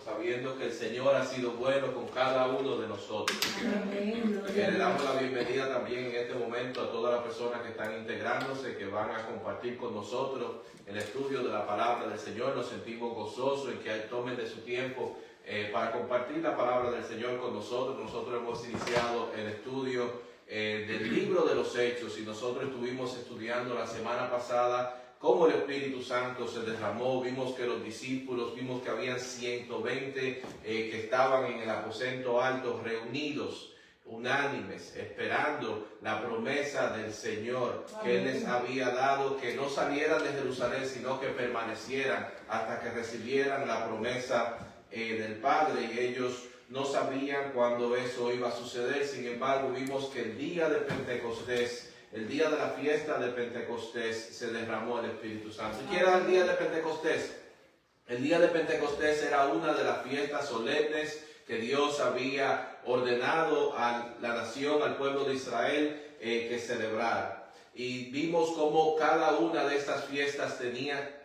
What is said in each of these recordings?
sabiendo que el Señor ha sido bueno con cada uno de nosotros. Le damos la bienvenida también en este momento a todas las personas que están integrándose, que van a compartir con nosotros el estudio de la palabra del Señor. Nos sentimos gozosos en que tomen de su tiempo para compartir la palabra del Señor con nosotros. Nosotros hemos iniciado el estudio del libro de los Hechos y nosotros estuvimos estudiando la semana pasada cómo el Espíritu Santo se derramó. Vimos que los discípulos, vimos que habían 120 que estaban en el aposento alto reunidos, unánimes, esperando la promesa del Señor que Él les había dado, que no salieran de Jerusalén, sino que permanecieran hasta que recibieran la promesa del Padre, y ellos no sabían cuándo eso iba a suceder. Sin embargo, vimos que el día de Pentecostés, el día de la fiesta de Pentecostés, se derramó el Espíritu Santo. ¿Qué era el día de Pentecostés? El día de Pentecostés era una de las fiestas solemnes que Dios había ordenado a la nación, al pueblo de Israel, que celebrara. Y vimos cómo cada una de estas fiestas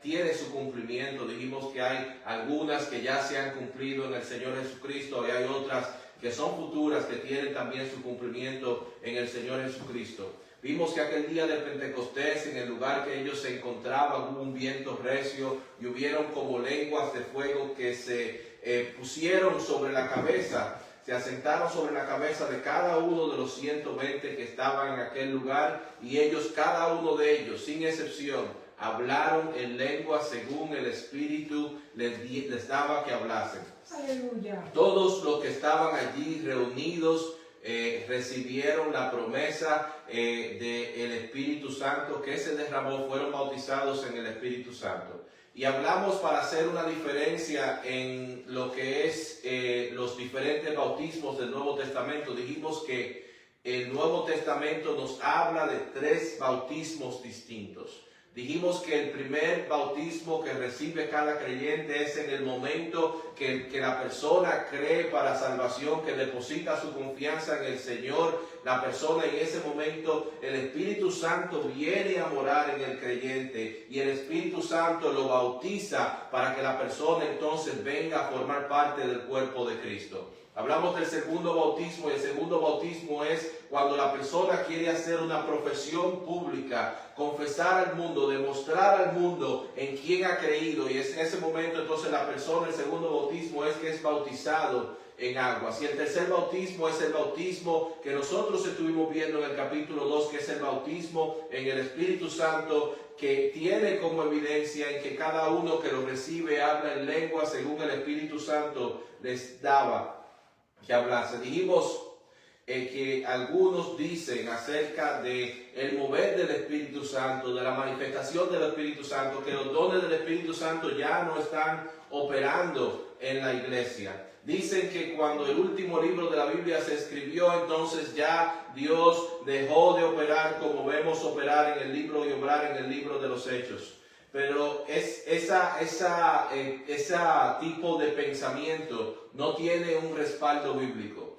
tiene su cumplimiento. Dijimos que hay algunas que ya se han cumplido en el Señor Jesucristo, y hay otras que son futuras, que tienen también su cumplimiento en el Señor Jesucristo. Vimos que aquel día de Pentecostés, en el lugar que ellos se encontraban, hubo un viento recio y hubieron como lenguas de fuego que se pusieron sobre la cabeza, se asentaron sobre la cabeza de cada uno de los 120 que estaban en aquel lugar, y ellos, cada uno de ellos, sin excepción, hablaron en lengua según el Espíritu les daba que hablasen. Aleluya. Todos los que estaban allí reunidos recibieron la promesa del Espíritu Santo que se derramó, fueron bautizados en el Espíritu Santo. Y hablamos, para hacer una diferencia en lo que es los diferentes bautismos del Nuevo Testamento. Dijimos que el Nuevo Testamento nos habla de 3 bautismos distintos. Dijimos que el primer bautismo que recibe cada creyente es en el momento que la persona cree para salvación, que deposita su confianza en el Señor. La persona, en ese momento, el Espíritu Santo viene a morar en el creyente, y el Espíritu Santo lo bautiza para que la persona entonces venga a formar parte del cuerpo de Cristo. Hablamos del segundo bautismo, y el segundo bautismo es cuando la persona quiere hacer una profesión pública, confesar al mundo, demostrar al mundo en quién ha creído, y es en ese momento entonces la persona, el segundo bautismo es que es bautizado en aguas. Y el tercer bautismo es el bautismo que nosotros estuvimos viendo en el capítulo 2, que es el bautismo en el Espíritu Santo, que tiene como evidencia en que cada uno que lo recibe habla en lengua según el Espíritu Santo les daba que hablase. Dijimos que algunos dicen acerca de el mover del Espíritu Santo, de la manifestación del Espíritu Santo, que los dones del Espíritu Santo ya no están operando en la iglesia. Dicen que cuando el último libro de la Biblia se escribió, entonces ya Dios dejó de operar como vemos operar en el libro y obrar en el libro de los Hechos. Pero ese tipo de pensamiento no tiene un respaldo bíblico.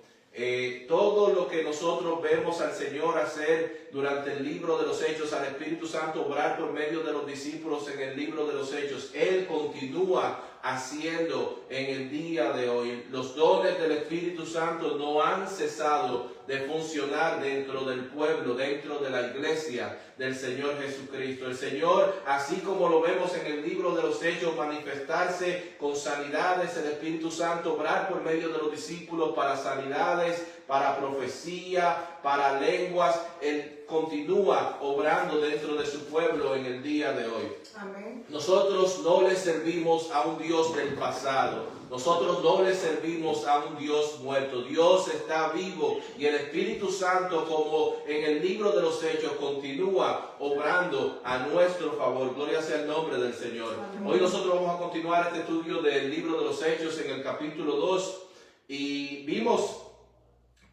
Todo lo que nosotros vemos al Señor hacer durante el libro de los Hechos, al Espíritu Santo obrar por medio de los discípulos en el libro de los Hechos, Él continúa haciendo en el día de hoy. Los dones del Espíritu Santo no han cesado de funcionar dentro del pueblo, dentro de la iglesia del Señor Jesucristo. El Señor, así como lo vemos en el libro de los Hechos, manifestarse con sanidades, el Espíritu Santo obrar por medio de los discípulos para sanidades, para profecía, para lenguas. Él continúa obrando dentro de su pueblo en el día de hoy. Amén. Nosotros no le servimos a un Dios del pasado. Nosotros no le servimos a un Dios muerto. Dios está vivo, y el Espíritu Santo, como en el libro de los Hechos, continúa obrando a nuestro favor. Gloria sea el nombre del Señor. Amén. Hoy nosotros vamos a continuar este estudio del libro de los Hechos en el capítulo 2, y vimos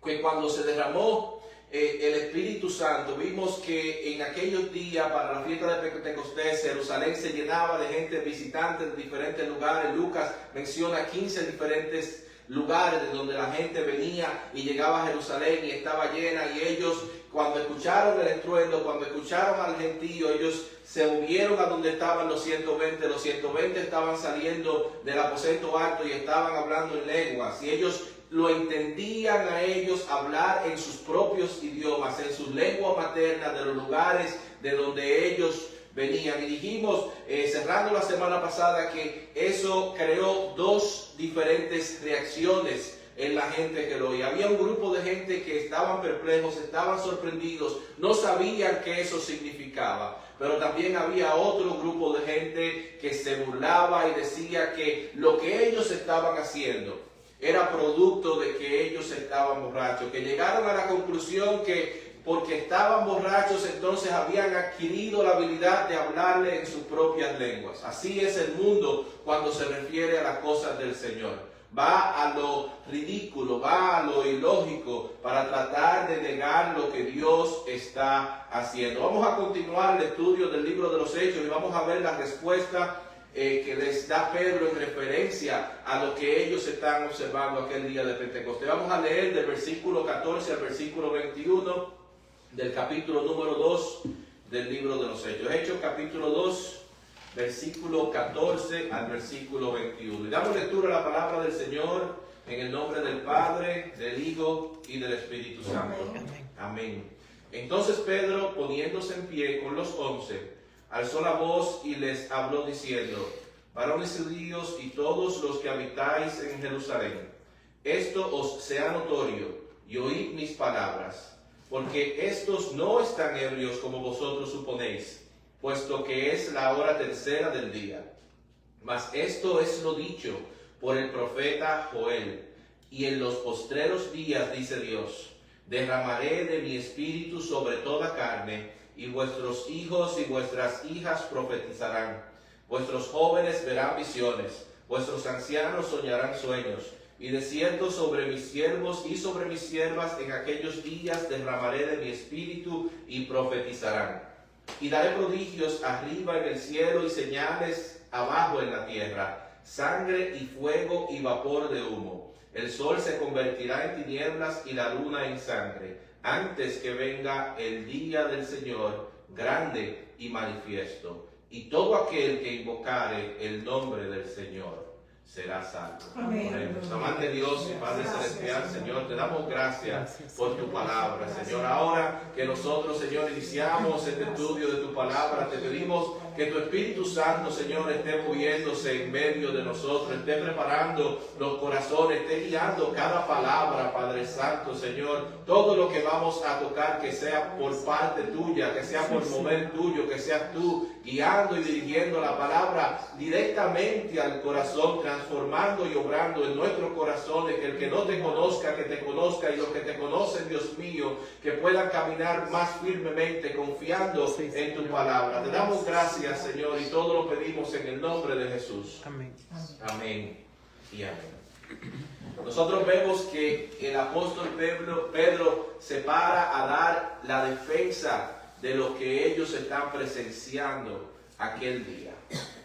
que cuando se derramó el Espíritu Santo, vimos que en aquellos días, para la fiesta de Pentecostés, Jerusalén se llenaba de gente visitante de diferentes lugares. Lucas menciona 15 diferentes lugares de donde la gente venía y llegaba a Jerusalén y estaba llena, y ellos, cuando escucharon el estruendo, cuando escucharon al gentío, ellos se unieron a donde estaban los 120. Los 120 estaban saliendo del aposento alto y estaban hablando en lenguas, y ellos lo entendían a ellos hablar en sus propios idiomas, en sus lenguas maternas, de los lugares de donde ellos venían. Y dijimos, cerrando la semana pasada, que eso creó dos diferentes reacciones en la gente que lo oía. Había un grupo de gente que estaban perplejos, estaban sorprendidos, no sabían qué eso significaba. Pero también había otro grupo de gente que se burlaba y decía que lo que ellos estaban haciendo era producto de que ellos estaban borrachos, que llegaron a la conclusión que porque estaban borrachos entonces habían adquirido la habilidad de hablarle en sus propias lenguas. Así es el mundo cuando se refiere a las cosas del Señor. Va a lo ridículo, va a lo ilógico para tratar de negar lo que Dios está haciendo. Vamos a continuar el estudio del libro de los Hechos y vamos a ver la respuesta que les da Pedro en referencia a lo que ellos están observando aquel día de Pentecostés. Vamos a leer del versículo 14 al versículo 21 del capítulo número 2 del libro de los Hechos. Hechos capítulo 2, versículo 14 al versículo 21. Y damos lectura a la palabra del Señor en el nombre del Padre, del Hijo y del Espíritu Santo. Amén. Entonces Pedro, poniéndose en pie con los 11, alzó la voz y les habló diciendo: varones judíos y todos los que habitáis en Jerusalén, esto os sea notorio, y oíd mis palabras, porque estos no están ebrios como vosotros suponéis, puesto que es la hora tercera del día. Mas esto es lo dicho por el profeta Joel: y en los postreros días, dice Dios, derramaré de mi espíritu sobre toda carne, y vuestros hijos y vuestras hijas profetizarán, vuestros jóvenes verán visiones, vuestros ancianos soñarán sueños, y de cierto sobre mis siervos y sobre mis siervas en aquellos días derramaré de mi espíritu y profetizarán. Y daré prodigios arriba en el cielo y señales abajo en la tierra, sangre y fuego y vapor de humo. El sol se convertirá en tinieblas y la luna en sangre, antes que venga el día del Señor grande y manifiesto. Y todo aquel que invocare el nombre del Señor será salvo. Amén. Amante Dios y Padre Celestial, Señor, te damos gracias por tu palabra, Señor. Ahora que nosotros, Señor, iniciamos este estudio de tu palabra, te pedimos que tu Espíritu Santo, Señor, esté moviéndose en medio de nosotros, esté preparando los corazones, esté guiando cada palabra, Padre Santo, Señor. Todo lo que vamos a tocar, que sea por parte tuya, que sea por mover tuyo, que seas tú guiando y dirigiendo la palabra directamente al corazón, transformando y obrando en nuestros corazones, que el que no te conozca, que te conozca, y los que te conocen, Dios mío, que puedan caminar más firmemente confiando en tu palabra. Te damos gracias, Señor, y todo lo pedimos en el nombre de Jesús. Amén. Amén y amén. Nosotros vemos que el apóstol Pedro se para a dar la defensa de lo que ellos están presenciando aquel día.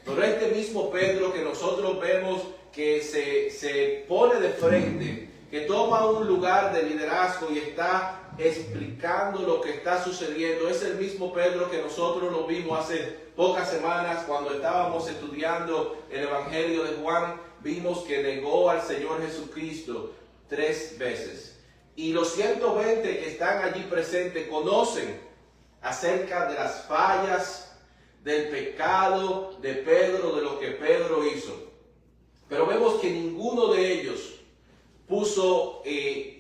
Pero este mismo Pedro que nosotros vemos que se pone de frente, que toma un lugar de liderazgo y está explicando lo que está sucediendo, es el mismo Pedro que nosotros lo vimos hace pocas semanas cuando estábamos estudiando el Evangelio de Juan. Vimos que negó al Señor Jesucristo 3 veces. Y los 120 que están allí presentes conocen acerca de las fallas, del pecado de Pedro, de lo que Pedro hizo. Pero vemos que ninguno de ellos puso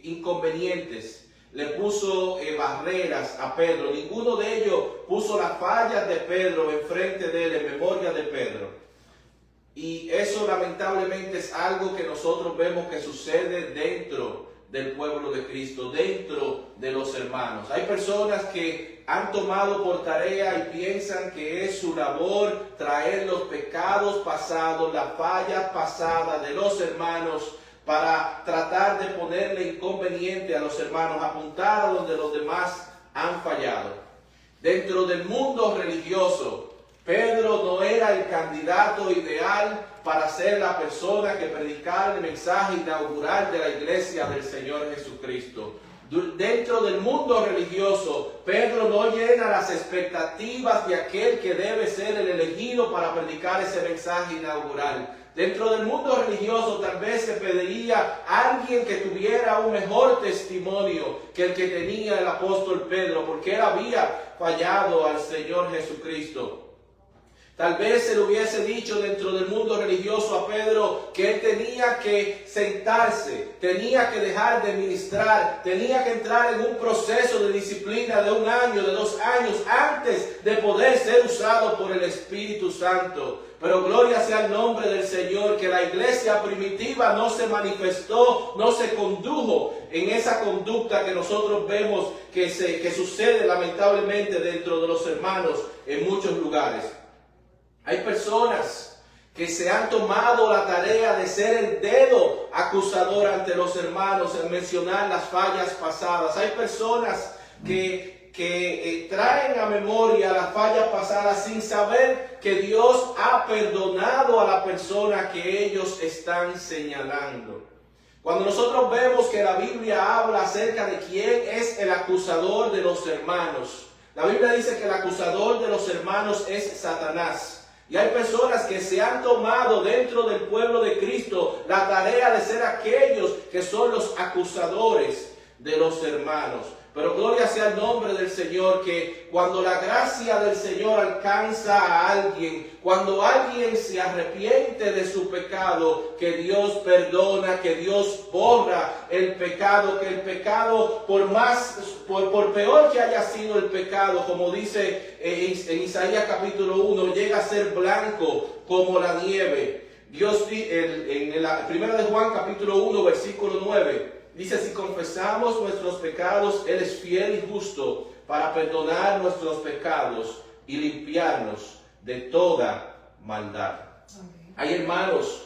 inconvenientes, le puso barreras a Pedro. Ninguno de ellos puso las fallas de Pedro enfrente de él, en memoria de Pedro. Y eso lamentablemente es algo que nosotros vemos que sucede dentro del pueblo de Cristo, dentro de los hermanos. Hay personas que han tomado por tarea y piensan que es su labor traer los pecados pasados, las fallas pasadas de los hermanos para tratar de ponerle inconveniente a los hermanos, apuntar a donde los demás han fallado. Dentro del mundo religioso Pedro no era el candidato ideal para ser la persona que predicara el mensaje inaugural de la iglesia del Señor Jesucristo. Dentro del mundo religioso, Pedro no llena las expectativas de aquel que debe ser el elegido para predicar ese mensaje inaugural. Dentro del mundo religioso tal vez se pediría a alguien que tuviera un mejor testimonio que el que tenía el apóstol Pedro, porque él había fallado al Señor Jesucristo. Tal vez se le hubiese dicho dentro del mundo religioso a Pedro que él tenía que sentarse, tenía que dejar de ministrar, tenía que entrar en un proceso de disciplina de 1 año, de 2 años, antes de poder ser usado por el Espíritu Santo. Pero gloria sea el nombre del Señor, que la iglesia primitiva no se manifestó, no se condujo en esa conducta que nosotros vemos que sucede lamentablemente dentro de los hermanos en muchos lugares. Hay personas que se han tomado la tarea de ser el dedo acusador ante los hermanos en mencionar las fallas pasadas. Hay personas que traen a memoria las fallas pasadas sin saber que Dios ha perdonado a la persona que ellos están señalando. Cuando nosotros vemos que la Biblia habla acerca de quién es el acusador de los hermanos, la Biblia dice que el acusador de los hermanos es Satanás. Y hay personas que se han tomado dentro del pueblo de Cristo la tarea de ser aquellos que son los acusadores de los hermanos. Pero gloria sea el nombre del Señor, que cuando la gracia del Señor alcanza a alguien, cuando alguien se arrepiente de su pecado, que Dios perdona, que Dios borra el pecado, que el pecado, por peor que haya sido el pecado, como dice en Isaías capítulo 1, llega a ser blanco como la nieve. Dios en la primera de Juan capítulo 1, versículo 9, dice: si confesamos nuestros pecados, Él es fiel y justo para perdonar nuestros pecados y limpiarnos de toda maldad. Amén. Hay hermanos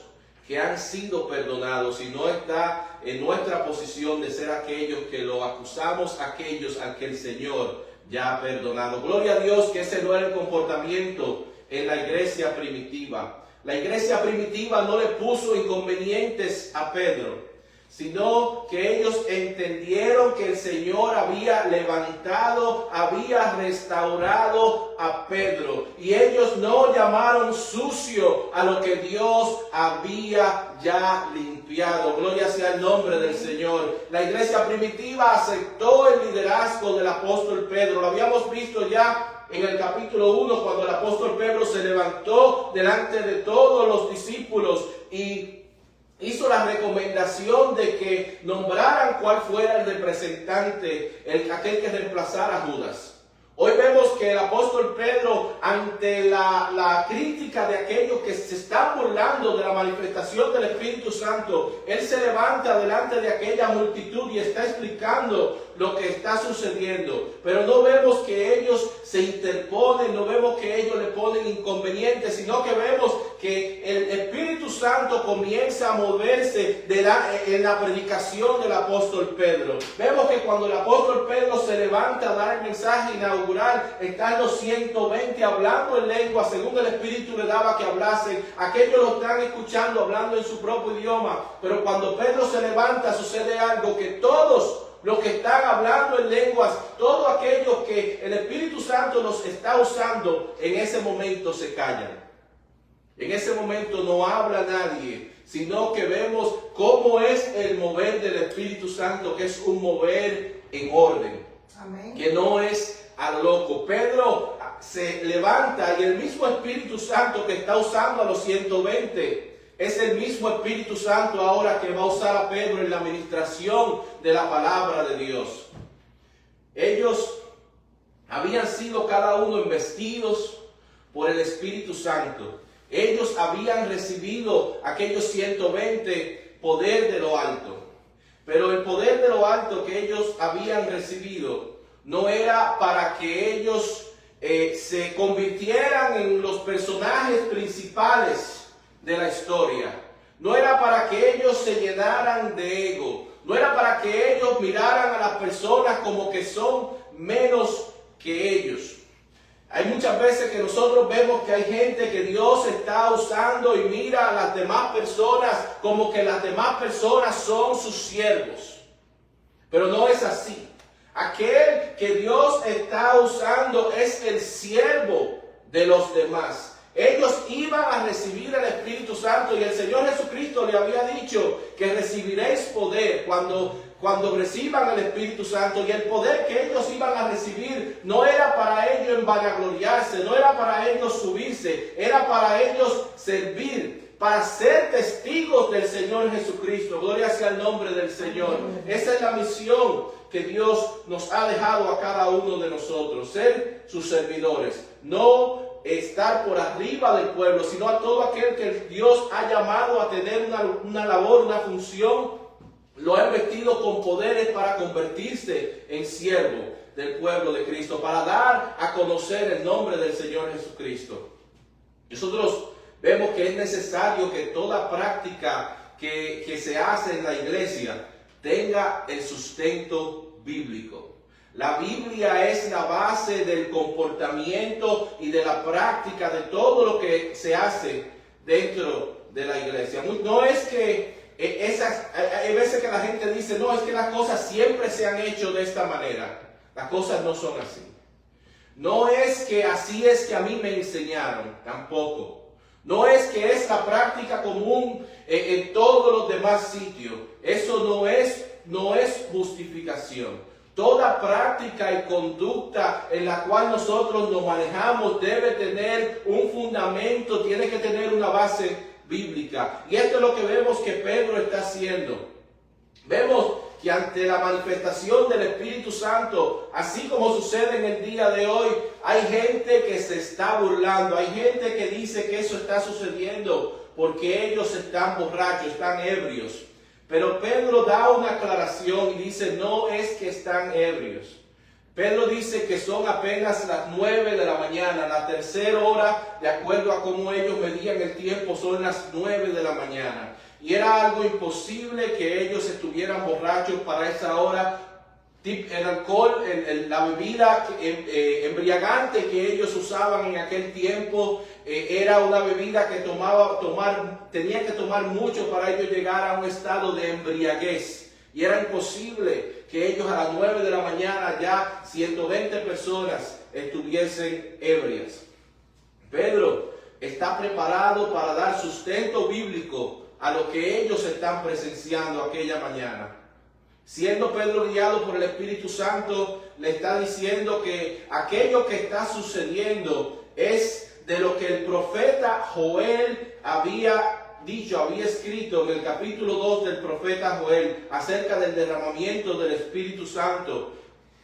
que han sido perdonados y no está en nuestra posición de ser aquellos que lo acusamos, aquellos a que el Señor ya ha perdonado. Gloria a Dios que ese no era el comportamiento en la iglesia primitiva. La iglesia primitiva no le puso inconvenientes a Pedro, sino que ellos entendieron que el Señor había levantado, había restaurado a Pedro. Y ellos no llamaron sucio a lo que Dios había ya limpiado. Gloria sea el nombre del Señor. La iglesia primitiva aceptó el liderazgo del apóstol Pedro. Lo habíamos visto ya en el capítulo 1, cuando el apóstol Pedro se levantó delante de todos los discípulos y hizo la recomendación de que nombraran cuál fuera el representante, aquel que reemplazara a Judas. Hoy vemos que el apóstol Pedro, ante la crítica de aquellos que se están burlando de la manifestación del Espíritu Santo, él se levanta delante de aquella multitud y está explicando lo que está sucediendo. Pero no vemos que ellos se interponen, no vemos que ellos le ponen inconvenientes, sino que vemos que el Espíritu Santo comienza a moverse en la predicación del apóstol Pedro. Vemos que cuando el apóstol Pedro se levanta a dar el mensaje inaugural, están los 120 hablando en lengua, según el Espíritu le daba que hablasen. Aquellos lo están escuchando, hablando en su propio idioma. Pero cuando Pedro se levanta, sucede algo, que todos los que están hablando en lenguas, todos aquellos que el Espíritu Santo los está usando, en ese momento se callan. En ese momento no habla nadie, sino que vemos cómo es el mover del Espíritu Santo, que es un mover en orden. Amén. Que no es a lo loco. Pedro se levanta y el mismo Espíritu Santo que está usando a los 120 es el mismo Espíritu Santo ahora que va a usar a Pedro en la administración de la palabra de Dios. Ellos habían sido cada uno investidos por el Espíritu Santo. Ellos habían recibido, aquellos 120, poder de lo alto. Pero el poder de lo alto que ellos habían recibido no era para que ellos se convirtieran en los personajes principales de la historia. No era para que ellos se llenaran de ego. No era para que ellos miraran a las personas como que son menos que ellos. Hay muchas veces que nosotros vemos que hay gente que Dios está usando y mira a las demás personas como que las demás personas son sus siervos. Pero no es así. Aquel que Dios está usando es el siervo de los demás. Ellos iban a recibir el Espíritu Santo y el Señor Jesucristo le había dicho que recibiréis poder cuando reciban el Espíritu Santo, y el poder que ellos iban a recibir no era para ellos envanagloriarse, no era para ellos subirse, era para ellos servir, para ser testigos del Señor Jesucristo. Gloria sea el nombre del Señor. Esa es la misión que Dios nos ha dejado a cada uno de nosotros, ser sus servidores, no estar por arriba del pueblo, sino a todo aquel que Dios ha llamado a tener una labor, una función. Lo ha investido con poderes para convertirse en siervo del pueblo de Cristo, para dar a conocer el nombre del Señor Jesucristo. Nosotros vemos que es necesario que toda práctica que se hace en la iglesia tenga el sustento bíblico. La Biblia es la base del comportamiento y de la práctica de todo lo que se hace dentro de la iglesia. No es que hay veces que la gente dice, no, es que las cosas siempre se han hecho de esta manera. Las cosas no son así. No es que así es que a mí me enseñaron, tampoco. No es que es la práctica común en todos los demás sitios. Eso no es justificación. Toda práctica y conducta en la cual nosotros nos manejamos debe tener un fundamento, tiene que tener una base bíblica. Y esto es lo que vemos que Pedro está haciendo. Vemos que ante la manifestación del Espíritu Santo, así como sucede en el día de hoy, hay gente que se está burlando, hay gente que dice que eso está sucediendo porque ellos están borrachos, están ebrios. Pero Pedro da una aclaración y dice, no es que están ebrios. Pedro dice que son apenas las 9 de la mañana, la tercera hora, de acuerdo a cómo ellos medían el tiempo, son las 9 de la mañana. Y era algo imposible que ellos estuvieran borrachos para esa hora. El alcohol, la bebida embriagante que ellos usaban en aquel tiempo, era una bebida que tenía que tomar mucho para ellos llegar a un estado de embriaguez. Y era imposible que ellos a las 9 de la mañana ya 120 personas estuviesen ebrias. Pedro está preparado para dar sustento bíblico a lo que ellos están presenciando aquella mañana. Siendo Pedro guiado por el Espíritu Santo, le está diciendo que aquello que está sucediendo es de lo que el profeta Joel había escrito en el capítulo 2 del profeta Joel, acerca del derramamiento del Espíritu Santo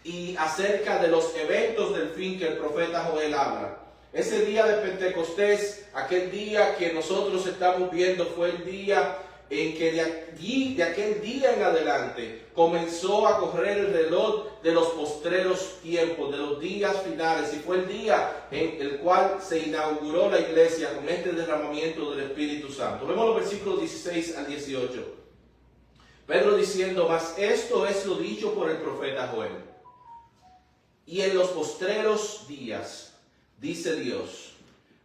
y acerca de los eventos del fin que el profeta Joel habla. Ese día de Pentecostés, aquel día que nosotros estamos viendo, fue el día en que de aquel día en adelante comenzó a correr el reloj de los postreros tiempos, de los días finales, y fue el día en el cual se inauguró la iglesia con este derramamiento del Espíritu Santo. Vemos los versículos 16 al 18. Pedro diciendo, mas esto es lo dicho por el profeta Joel. Y en los postreros días, dice Dios,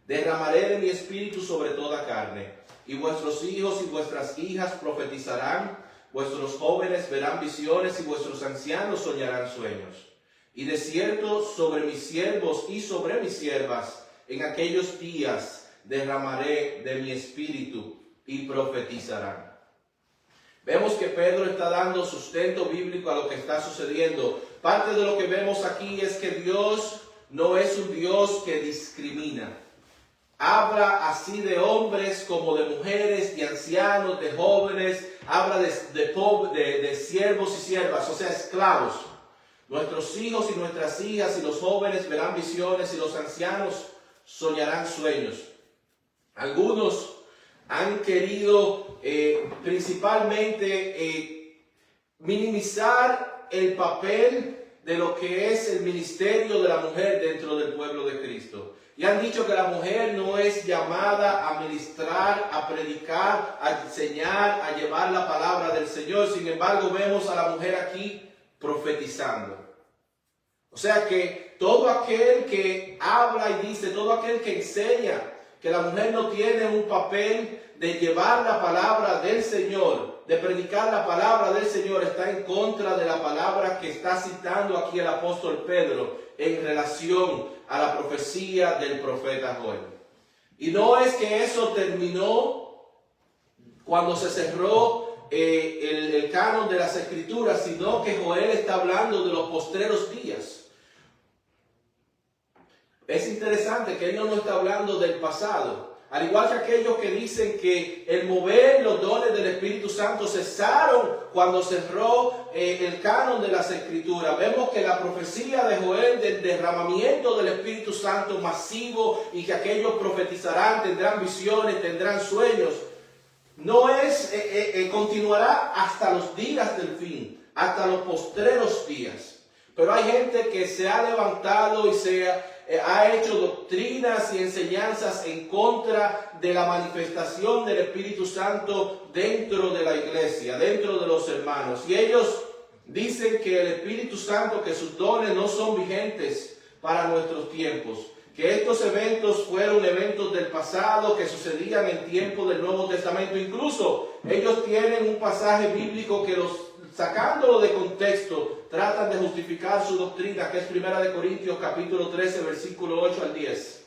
derramaré de mi espíritu sobre toda carne, y vuestros hijos y vuestras hijas profetizarán, vuestros jóvenes verán visiones y vuestros ancianos soñarán sueños. Y de cierto sobre mis siervos y sobre mis siervas en aquellos días derramaré de mi espíritu y profetizarán. Vemos que Pedro está dando sustento bíblico a lo que está sucediendo. Parte de lo que vemos aquí es que Dios no es un Dios que discrimina. Habla así de hombres como de mujeres, de ancianos, de jóvenes. Habla de siervos y siervas, o sea, esclavos. Nuestros hijos y nuestras hijas y los jóvenes verán visiones y los ancianos soñarán sueños. Algunos han querido principalmente minimizar el papel de lo que es el ministerio de la mujer dentro del pueblo de Cristo. Y han dicho que la mujer no es llamada a ministrar, a predicar, a enseñar, a llevar la palabra del Señor. Sin embargo, vemos a la mujer aquí profetizando. O sea que todo aquel que habla y dice, todo aquel que enseña que la mujer no tiene un papel de llevar la palabra del Señor, de predicar la palabra del Señor, está en contra de la palabra que está citando aquí el apóstol Pedro en relación a la profecía del profeta Joel. Y no es que eso terminó cuando se cerró el canon de las Escrituras, sino que Joel está hablando de los postreros días. Es interesante que él no está hablando del pasado. Al igual que aquellos que dicen que el mover los dones del Espíritu Santo cesaron cuando cerró el canon de las Escrituras. Vemos que la profecía de Joel del derramamiento del Espíritu Santo masivo y que aquellos profetizarán, tendrán visiones, tendrán sueños, no es, continuará hasta los días del fin, hasta los postreros días. Pero hay gente que se ha levantado y ha hecho doctrinas y enseñanzas en contra de la manifestación del Espíritu Santo dentro de la iglesia, dentro de los hermanos. Y ellos dicen que el Espíritu Santo, que sus dones no son vigentes para nuestros tiempos, que estos eventos fueron eventos del pasado que sucedían en tiempo del Nuevo Testamento. Incluso ellos tienen un pasaje bíblico que sacándolo de contexto, tratan de justificar su doctrina, que es 1 Corintios capítulo 13, versículo 8 al 10.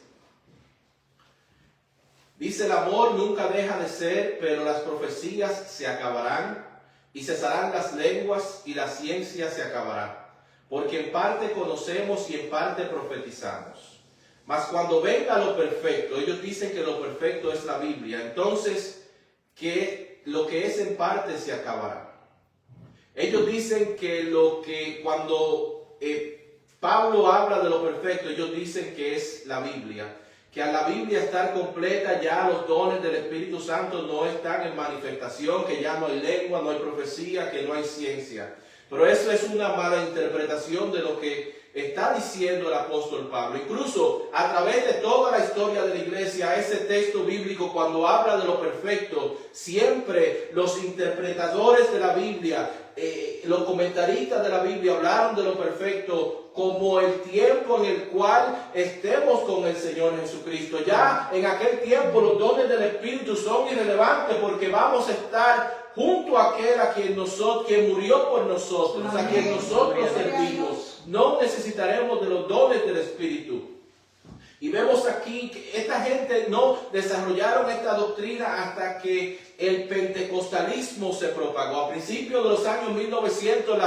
Dice: el amor nunca deja de ser, pero las profecías se acabarán, y cesarán las lenguas, y la ciencia se acabará. Porque en parte conocemos y en parte profetizamos. Mas cuando venga lo perfecto, ellos dicen que lo perfecto es la Biblia, entonces que lo que es en parte se acabará. Ellos dicen que cuando Pablo habla de lo perfecto, ellos dicen que es la Biblia. Que a la Biblia estar completa ya los dones del Espíritu Santo no están en manifestación, que ya no hay lengua, no hay profecía, que no hay ciencia. Pero eso es una mala interpretación de lo que está diciendo el apóstol Pablo. Incluso a través de toda la historia de la iglesia, ese texto bíblico, cuando habla de lo perfecto, siempre los interpretadores de la Biblia, los comentaristas de la Biblia hablaron de lo perfecto como el tiempo en el cual estemos con el Señor Jesucristo. Ya en aquel tiempo los dones del Espíritu son irrelevantes, porque vamos a estar junto a aquel quien murió por nosotros, a quien nosotros servimos. No necesitaremos de los dones del Espíritu. Y vemos aquí que esta gente no desarrollaron esta doctrina hasta que el pentecostalismo se propagó. A principios de los años 1900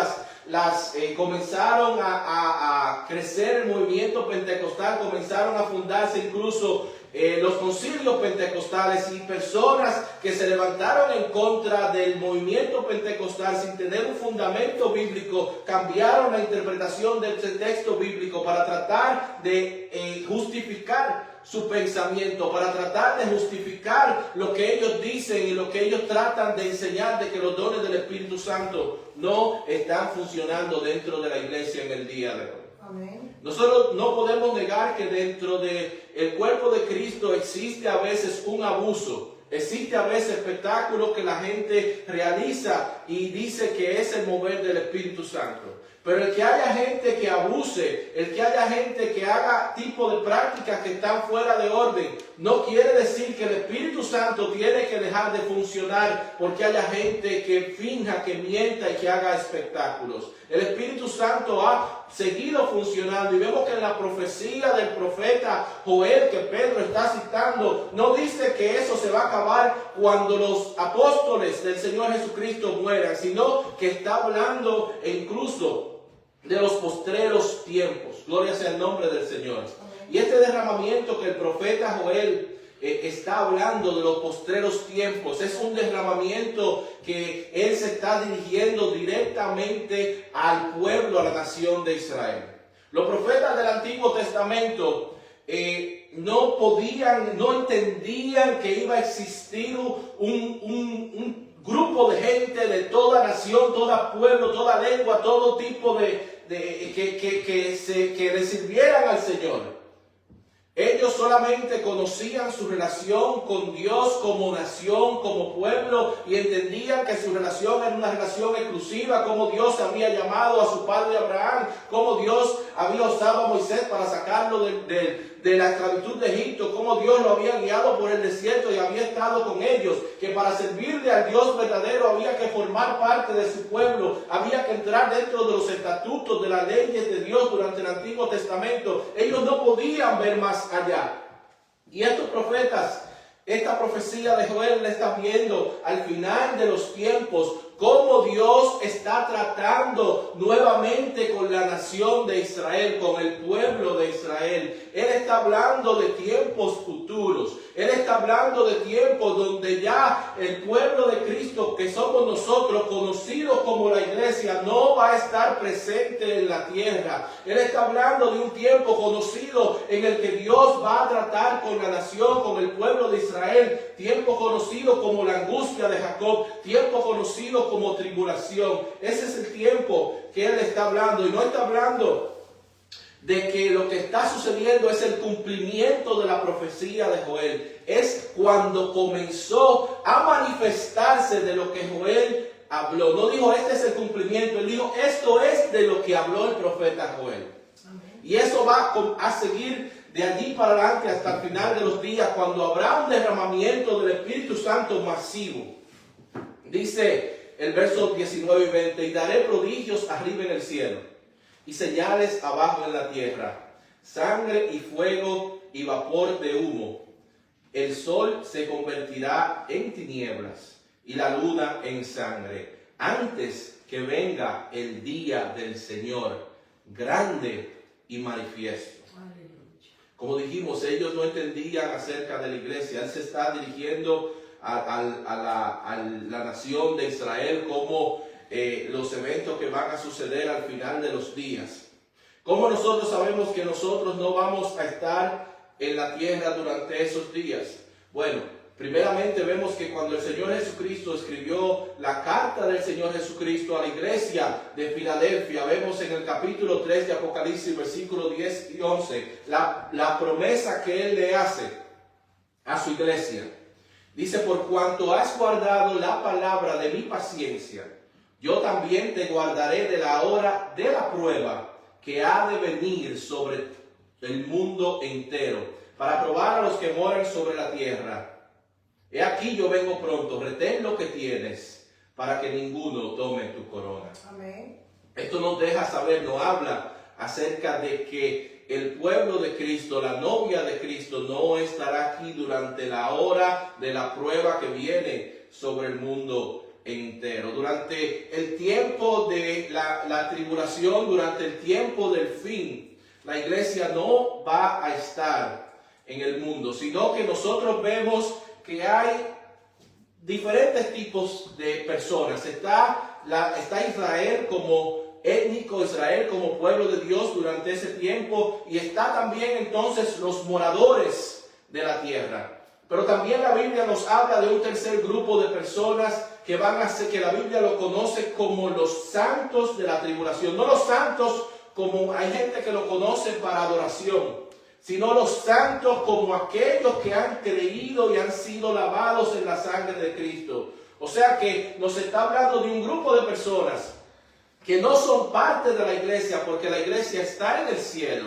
comenzaron a crecer el movimiento pentecostal, comenzaron a fundarse incluso los concilios pentecostales, y personas que se levantaron en contra del movimiento pentecostal sin tener un fundamento bíblico, cambiaron la interpretación de este texto bíblico para tratar de justificar su pensamiento, para tratar de justificar lo que ellos dicen y lo que ellos tratan de enseñar, de que los dones del Espíritu Santo no están funcionando dentro de la iglesia en el día de hoy. Amén. Nosotros no podemos negar que dentro del cuerpo de Cristo existe a veces un abuso, existe a veces espectáculos que la gente realiza y dice que es el mover del Espíritu Santo. Pero el que haya gente que abuse, el que haya gente que haga tipo de prácticas que están fuera de orden, no quiere decir que el Espíritu Santo tiene que dejar de funcionar porque haya gente que finja, que mienta y que haga espectáculos. El Espíritu Santo ha seguido funcionando, y vemos que en la profecía del profeta Joel que Pedro está citando, no dice que eso se va a acabar cuando los apóstoles del Señor Jesucristo mueran, sino que está hablando incluso de los postreros tiempos. Gloria sea el nombre del Señor. Y este derramamiento que el profeta Joel está hablando de los postreros tiempos, es un derramamiento que él se está dirigiendo directamente al pueblo, a la nación de Israel. Los profetas del Antiguo Testamento no entendían que iba a existir un grupo de gente de toda nación, todo pueblo, toda lengua, todo tipo que le sirvieran al Señor. Ellos solamente conocían su relación con Dios como nación, como pueblo, y entendían que su relación era una relación exclusiva, como Dios había llamado a su padre Abraham, como Dios había usado a Moisés para sacarlo de la esclavitud de Egipto, como Dios lo había guiado por el desierto y había estado con ellos, que para servirle al Dios verdadero había que formar parte de su pueblo, había que entrar dentro de los estatutos, de las leyes de Dios durante el Antiguo Testamento. Ellos no podían ver más allá. Y estos profetas, esta profecía de Joel le está viendo al final de los tiempos cómo Dios está tratando nuevamente con la nación de Israel, con el pueblo de Israel. Él está hablando de tiempos futuros. Él está hablando de tiempos donde ya el pueblo de Cristo, que somos nosotros, conocidos como la iglesia, no va a estar presente en la tierra. Él está hablando de un tiempo conocido en el que Dios va a tratar con la nación, con el pueblo de Israel. Tiempo conocido como la angustia de Jacob, tiempo conocido como tribulación. Ese es el tiempo que Él está hablando, y no está hablando de que lo que está sucediendo es el cumplimiento de la profecía de Joel. Es cuando comenzó a manifestarse de lo que Joel habló. No dijo este es el cumplimiento, él dijo esto es de lo que habló el profeta Joel. Amén. Y eso va a seguir de allí para adelante hasta el final de los días, cuando habrá un derramamiento del Espíritu Santo masivo. Dice el verso 19 y 20, y daré prodigios arriba en el cielo, y señales abajo en la tierra, sangre y fuego y vapor de humo. El sol se convertirá en tinieblas y la luna en sangre, antes que venga el día del Señor, grande y manifiesto. Como dijimos, ellos no entendían acerca de la iglesia. Él se está dirigiendo a la nación de Israel como los eventos que van a suceder al final de los días. ¿Cómo nosotros sabemos que nosotros no vamos a estar en la tierra durante esos días? Bueno, primeramente vemos que cuando el Señor Jesucristo escribió la carta del Señor Jesucristo a la iglesia de Filadelfia, vemos en el capítulo 3 de Apocalipsis, versículos 10 y 11, la promesa que Él le hace a su iglesia. Dice, por cuanto has guardado la palabra de mi paciencia, yo también te guardaré de la hora de la prueba que ha de venir sobre el mundo entero, para probar a los que moran sobre la tierra. He aquí yo vengo pronto, retén lo que tienes, para que ninguno tome tu corona. Amén. Esto nos deja saber, nos habla acerca de que el pueblo de Cristo, la novia de Cristo, no estará aquí durante la hora de la prueba que viene sobre el mundo entero. Durante el tiempo de la tribulación, durante el tiempo del fin, la iglesia no va a estar en el mundo, sino que nosotros vemos que hay diferentes tipos de personas. Está Israel como étnico, Israel como pueblo de Dios durante ese tiempo, y está también entonces los moradores de la tierra. Pero también la Biblia nos habla de un tercer grupo de personas que van a ser, que la Biblia lo conoce como los santos de la tribulación. No los santos como hay gente que lo conoce para adoración, sino los santos como aquellos que han creído y han sido lavados en la sangre de Cristo. O sea que nos está hablando de un grupo de personas que no son parte de la iglesia, porque la iglesia está en el cielo,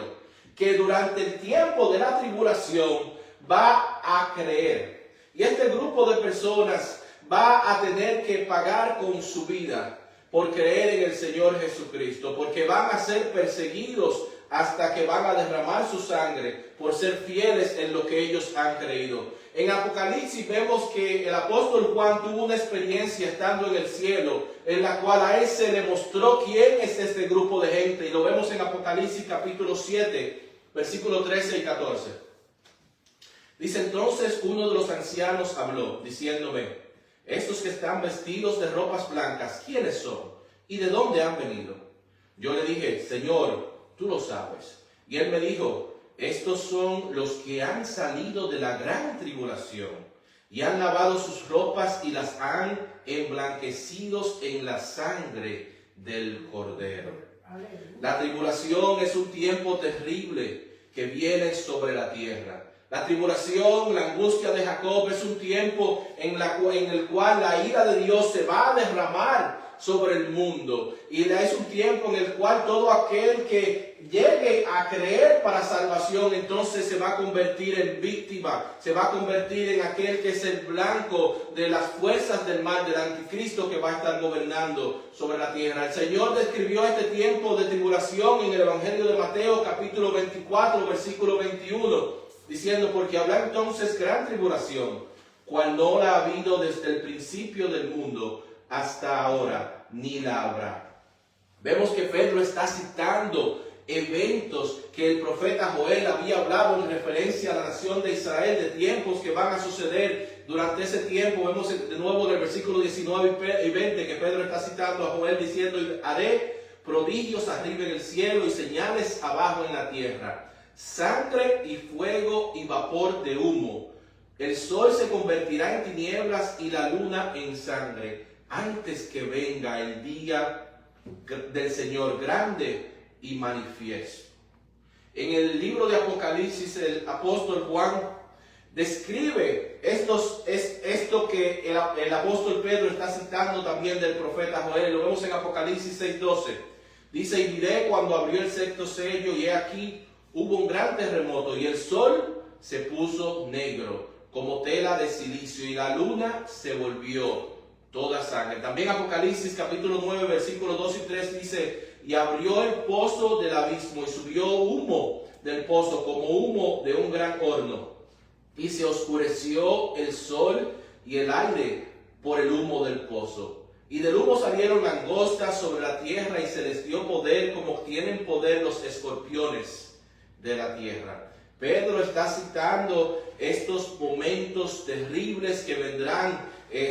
que durante el tiempo de la tribulación va a creer. Y este grupo de personas va a tener que pagar con su vida por creer en el Señor Jesucristo, porque van a ser perseguidos hasta que van a derramar su sangre por ser fieles en lo que ellos han creído. En Apocalipsis vemos que el apóstol Juan tuvo una experiencia estando en el cielo, en la cual a él se le mostró quién es este grupo de gente, y lo vemos en Apocalipsis capítulo 7, versículos 13 y 14. Dice, entonces uno de los ancianos habló, diciéndome, estos que están vestidos de ropas blancas, ¿quiénes son? ¿Y de dónde han venido? Yo le dije, Señor, tú lo sabes. Y él me dijo, estos son los que han salido de la gran tribulación y han lavado sus ropas y las han emblanquecidos en la sangre del Cordero. La tribulación es un tiempo terrible que viene sobre la tierra. La tribulación, la angustia de Jacob es un tiempo en el cual la ira de Dios se va a derramar sobre el mundo. Y es un tiempo en el cual todo aquel que llegue a creer para salvación, entonces se va a convertir en víctima, se va a convertir en aquel que es el blanco de las fuerzas del mal, del anticristo que va a estar gobernando sobre la tierra. El Señor describió este tiempo de tribulación en el Evangelio de Mateo, capítulo 24, versículo 21. Diciendo, porque habrá entonces gran tribulación, cual no la ha habido desde el principio del mundo hasta ahora, ni la habrá. Vemos que Pedro está citando eventos que el profeta Joel había hablado en referencia a la nación de Israel, de tiempos que van a suceder durante ese tiempo. Vemos de nuevo en el versículo 19 y 20 que Pedro está citando a Joel diciendo, haré prodigios arriba en el cielo y señales abajo en la tierra. Sangre y fuego y vapor de humo. El sol se convertirá en tinieblas y la luna en sangre, antes que venga el día del Señor grande y manifiesto. En el libro de Apocalipsis, el apóstol Juan describe esto que el apóstol Pedro está citando también del profeta Joel. Lo vemos en Apocalipsis 6:12. Dice, y miré cuando abrió el sexto sello, y he aquí, hubo un gran terremoto, y el sol se puso negro, como tela de silicio, y la luna se volvió toda sangre. También Apocalipsis capítulo 9, versículos 2 y 3 dice, y abrió el pozo del abismo, y subió humo del pozo, como humo de un gran horno. Y se oscureció el sol y el aire por el humo del pozo. Y del humo salieron langostas sobre la tierra, y se les dio poder como tienen poder los escorpiones de la tierra. Pedro está citando estos momentos terribles que vendrán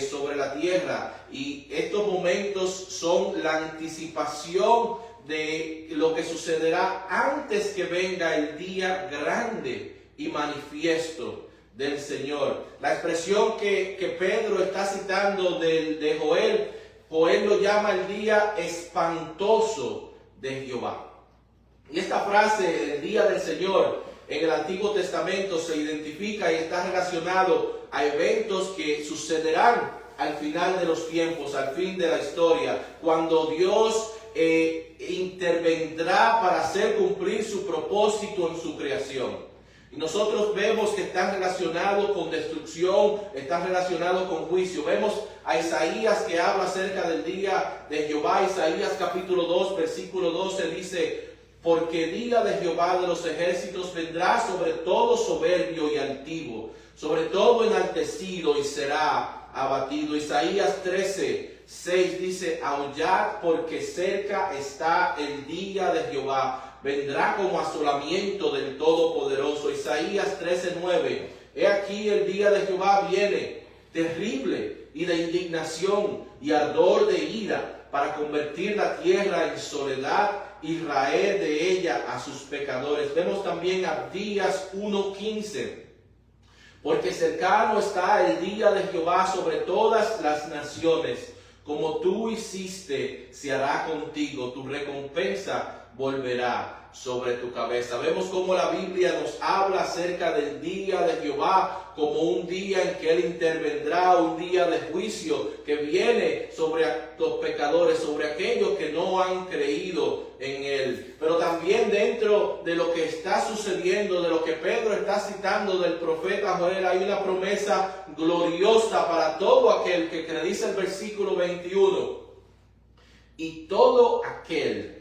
sobre la tierra, y estos momentos son la anticipación de lo que sucederá antes que venga el día grande y manifiesto del Señor. La expresión que Pedro está citando de Joel lo llama el día espantoso de Jehová. Y esta frase, el día del Señor, en el Antiguo Testamento se identifica y está relacionado a eventos que sucederán al final de los tiempos, al fin de la historia, cuando Dios intervendrá para hacer cumplir su propósito en su creación. Y nosotros vemos que están relacionados con destrucción, están relacionados con juicio. Vemos a Isaías que habla acerca del día de Jehová. Isaías capítulo 2, versículo 12 dice, porque día de Jehová de los ejércitos vendrá sobre todo soberbio y altivo, sobre todo enaltecido, y será abatido. Isaías 13, 6 dice, aullad porque cerca está el día de Jehová, vendrá como asolamiento del Todopoderoso. Isaías 13, 9, he aquí el día de Jehová viene, terrible y de indignación y ardor de ira, para convertir la tierra en soledad y raer de ella a sus pecadores. Vemos también Abdías 1:15. Porque cercano está el día de Jehová sobre todas las naciones. Como tú hiciste, se hará contigo. Tu recompensa volverá sobre tu cabeza. Vemos cómo la Biblia nos habla acerca del día de Jehová como un día en que Él intervendrá, un día de juicio que viene sobre los pecadores, sobre aquellos que no han creído en Él. Pero también dentro de lo que está sucediendo, de lo que Pedro está citando del profeta Joel, hay una promesa gloriosa para todo aquel que cree. Dice el versículo 21, y todo aquel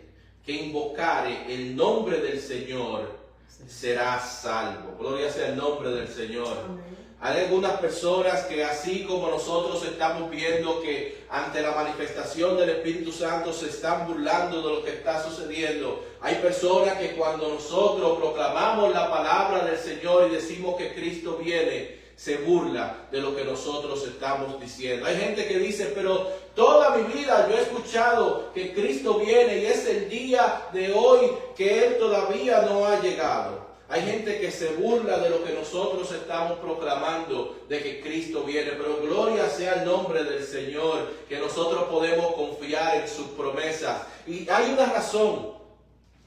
que invocare el nombre del Señor será salvo. Gloria sea el nombre del Señor. Amén. Hay algunas personas que, así como nosotros estamos viendo que ante la manifestación del Espíritu Santo se están burlando de lo que está sucediendo, hay personas que cuando nosotros proclamamos la palabra del Señor y decimos que Cristo viene, se burla de lo que nosotros estamos diciendo. Hay gente que dice, pero toda mi vida yo he escuchado que Cristo viene y es el día de hoy que Él todavía no ha llegado. Hay gente que se burla de lo que nosotros estamos proclamando, de que Cristo viene. Pero gloria sea el nombre del Señor, que nosotros podemos confiar en sus promesas. Y hay una razón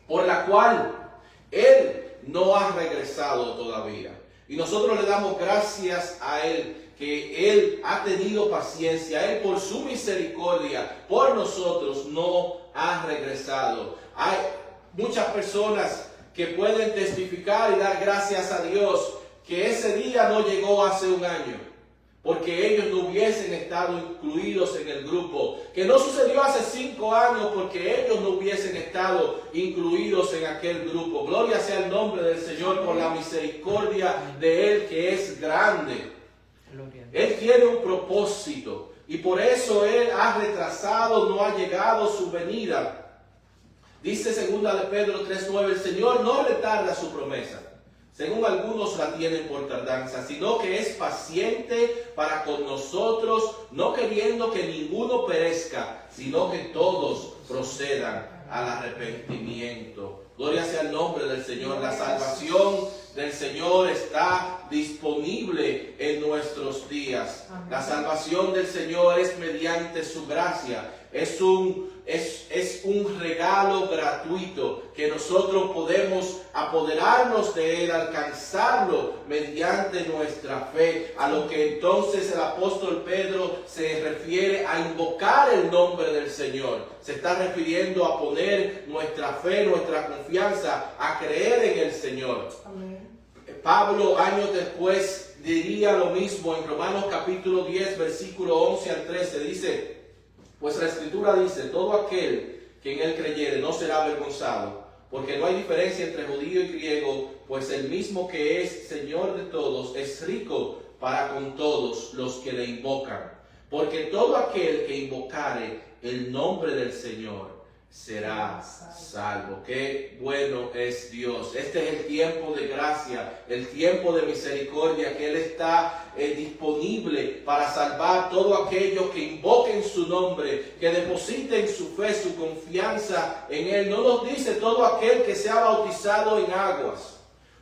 por la cual Él no ha regresado todavía. Y nosotros le damos gracias a Él, que Él ha tenido paciencia. Él, por su misericordia, por nosotros, no ha regresado. Hay muchas personas que pueden testificar y dar gracias a Dios que ese día no llegó hace un año, porque ellos no hubiesen estado incluidos en el grupo, que no sucedió hace 5 años porque ellos no hubiesen estado incluidos en aquel grupo. Gloria sea el nombre del Señor por la misericordia de Él, que es grande. Él tiene un propósito y por eso Él ha retrasado, no ha llegado su venida. Dice 2 de Pedro 3:9, el Señor no retarda su promesa, según algunos la tienen por tardanza, sino que es paciente para con nosotros, no queriendo que ninguno perezca, sino que todos procedan al arrepentimiento. Gloria sea el nombre del Señor. La salvación del Señor está disponible en nuestros días. La salvación del Señor es mediante su gracia. Es un regalo gratuito que nosotros podemos apoderarnos de Él, alcanzarlo mediante nuestra fe. A lo que entonces el apóstol Pedro se refiere a invocar el nombre del Señor. Se está refiriendo a poner nuestra fe, nuestra confianza, a creer en el Señor. Amén. Pablo, años después, diría lo mismo en Romanos capítulo 10, versículo 11 al 13. Dice: pues la Escritura dice, todo aquel que en Él creyere no será avergonzado, porque no hay diferencia entre judío y griego, pues el mismo que es Señor de todos es rico para con todos los que le invocan. Porque todo aquel que invocare el nombre del Señor será salvo. Qué bueno es Dios. Este es el tiempo de gracia, el tiempo de misericordia, que Él está disponible para salvar todo aquello que invoquen su nombre, que depositen su fe, su confianza en Él. No nos dice todo aquel que sea bautizado en aguas.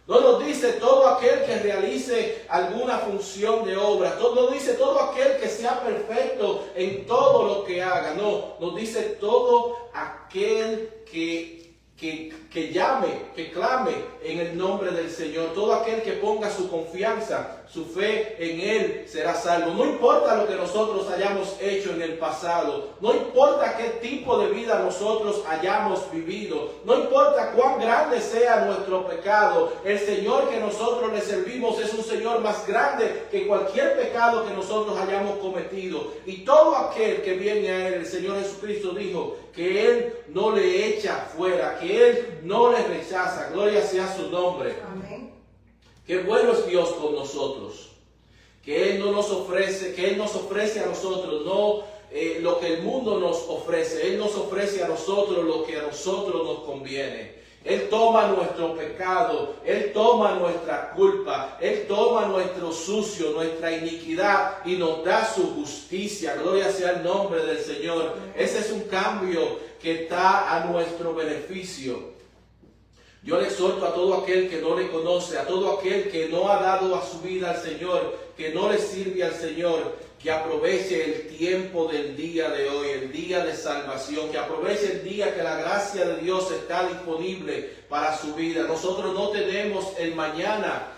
No nos dice todo aquel que realice alguna función de obra. No nos dice todo aquel que sea perfecto en todo lo que haga. No, nos dice todo aquel que llame, que clame en el nombre del Señor. Todo aquel que ponga su confianza, su fe en Él será salvo. No importa lo que nosotros hayamos hecho en el pasado. No importa qué tipo de vida nosotros hayamos vivido. No importa cuán grande sea nuestro pecado. El Señor que nosotros le servimos es un Señor más grande que cualquier pecado que nosotros hayamos cometido. Y todo aquel que viene a Él, el Señor Jesucristo dijo que Él no le echa fuera, que Él no le rechaza. Gloria sea su nombre. Amén. Qué bueno es Dios con nosotros, que Él no nos ofrece, que Él nos ofrece a nosotros, no lo que el mundo nos ofrece. Él nos ofrece a nosotros lo que a nosotros nos conviene. Él toma nuestro pecado, Él toma nuestra culpa, Él toma nuestro sucio, nuestra iniquidad y nos da su justicia. Gloria sea el nombre del Señor. Ese es un cambio que está a nuestro beneficio. Yo le exhorto a todo aquel que no le conoce, a todo aquel que no ha dado a su vida al Señor, que no le sirve al Señor, que aproveche el tiempo del día de hoy, el día de salvación, que aproveche el día que la gracia de Dios está disponible para su vida. Nosotros no tenemos el mañana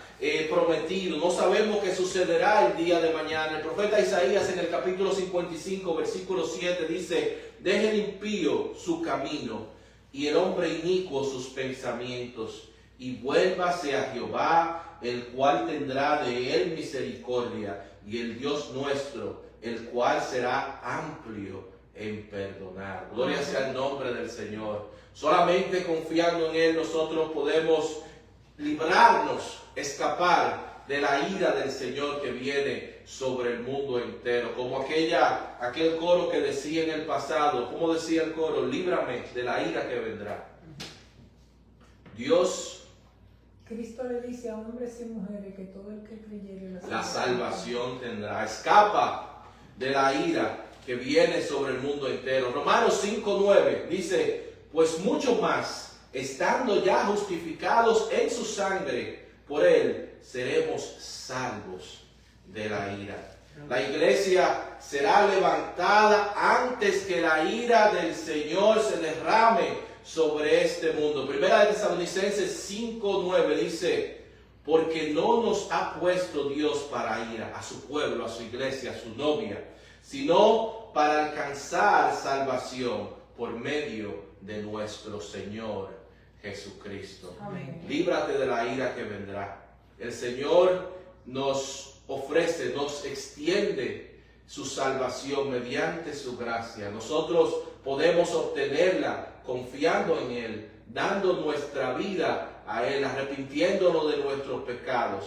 prometido, no sabemos qué sucederá el día de mañana. El profeta Isaías en el capítulo 55, versículo 7 dice: deje el impío su camino y el hombre inicuo sus pensamientos, y vuélvase a Jehová, el cual tendrá de él misericordia, y el Dios nuestro, el cual será amplio en perdonar. Gloria sea el nombre del Señor. Solamente confiando en Él nosotros podemos librarnos, escapar de la ira del Señor que viene sobre el mundo entero. Como aquel coro que decía en el pasado, ¿cómo decía el coro? Líbrame de la ira que vendrá. Cristo le dice a hombres y mujeres que todo el que creyere la salvación tendrá. Escapa de la ira que viene sobre el mundo entero. Romanos 5:9 dice: pues mucho más, estando ya justificados en su sangre, por Él seremos salvos de la ira. La iglesia será levantada antes que la ira del Señor se derrame sobre este mundo. Primera de Tesalonicenses 5:9 dice, porque no nos ha puesto Dios para ira a su pueblo, a su iglesia, a su novia, sino para alcanzar salvación por medio de nuestro Señor Jesucristo. Amén. Líbrate de la ira que vendrá. El Señor nos ofrece, nos extiende su salvación mediante su gracia. Nosotros podemos obtenerla confiando en Él, dando nuestra vida a Él, arrepintiéndonos de nuestros pecados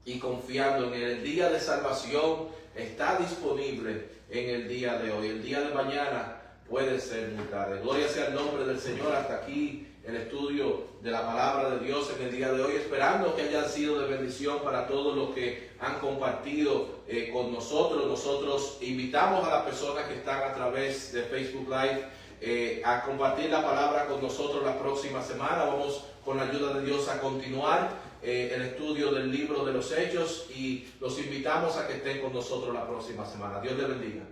y confiando en Él. El día de salvación está disponible en el día de hoy. El día de mañana puede ser muy tarde. Gloria sea el nombre del Señor. Hasta aquí el estudio de la palabra de Dios en el día de hoy, esperando que haya sido de bendición para todos los que han compartido con nosotros. Nosotros invitamos a las personas que están a través de Facebook Live a compartir la palabra con nosotros la próxima semana. Vamos, con la ayuda de Dios, a continuar el estudio del libro de los Hechos y los invitamos a que estén con nosotros la próxima semana. Dios les bendiga.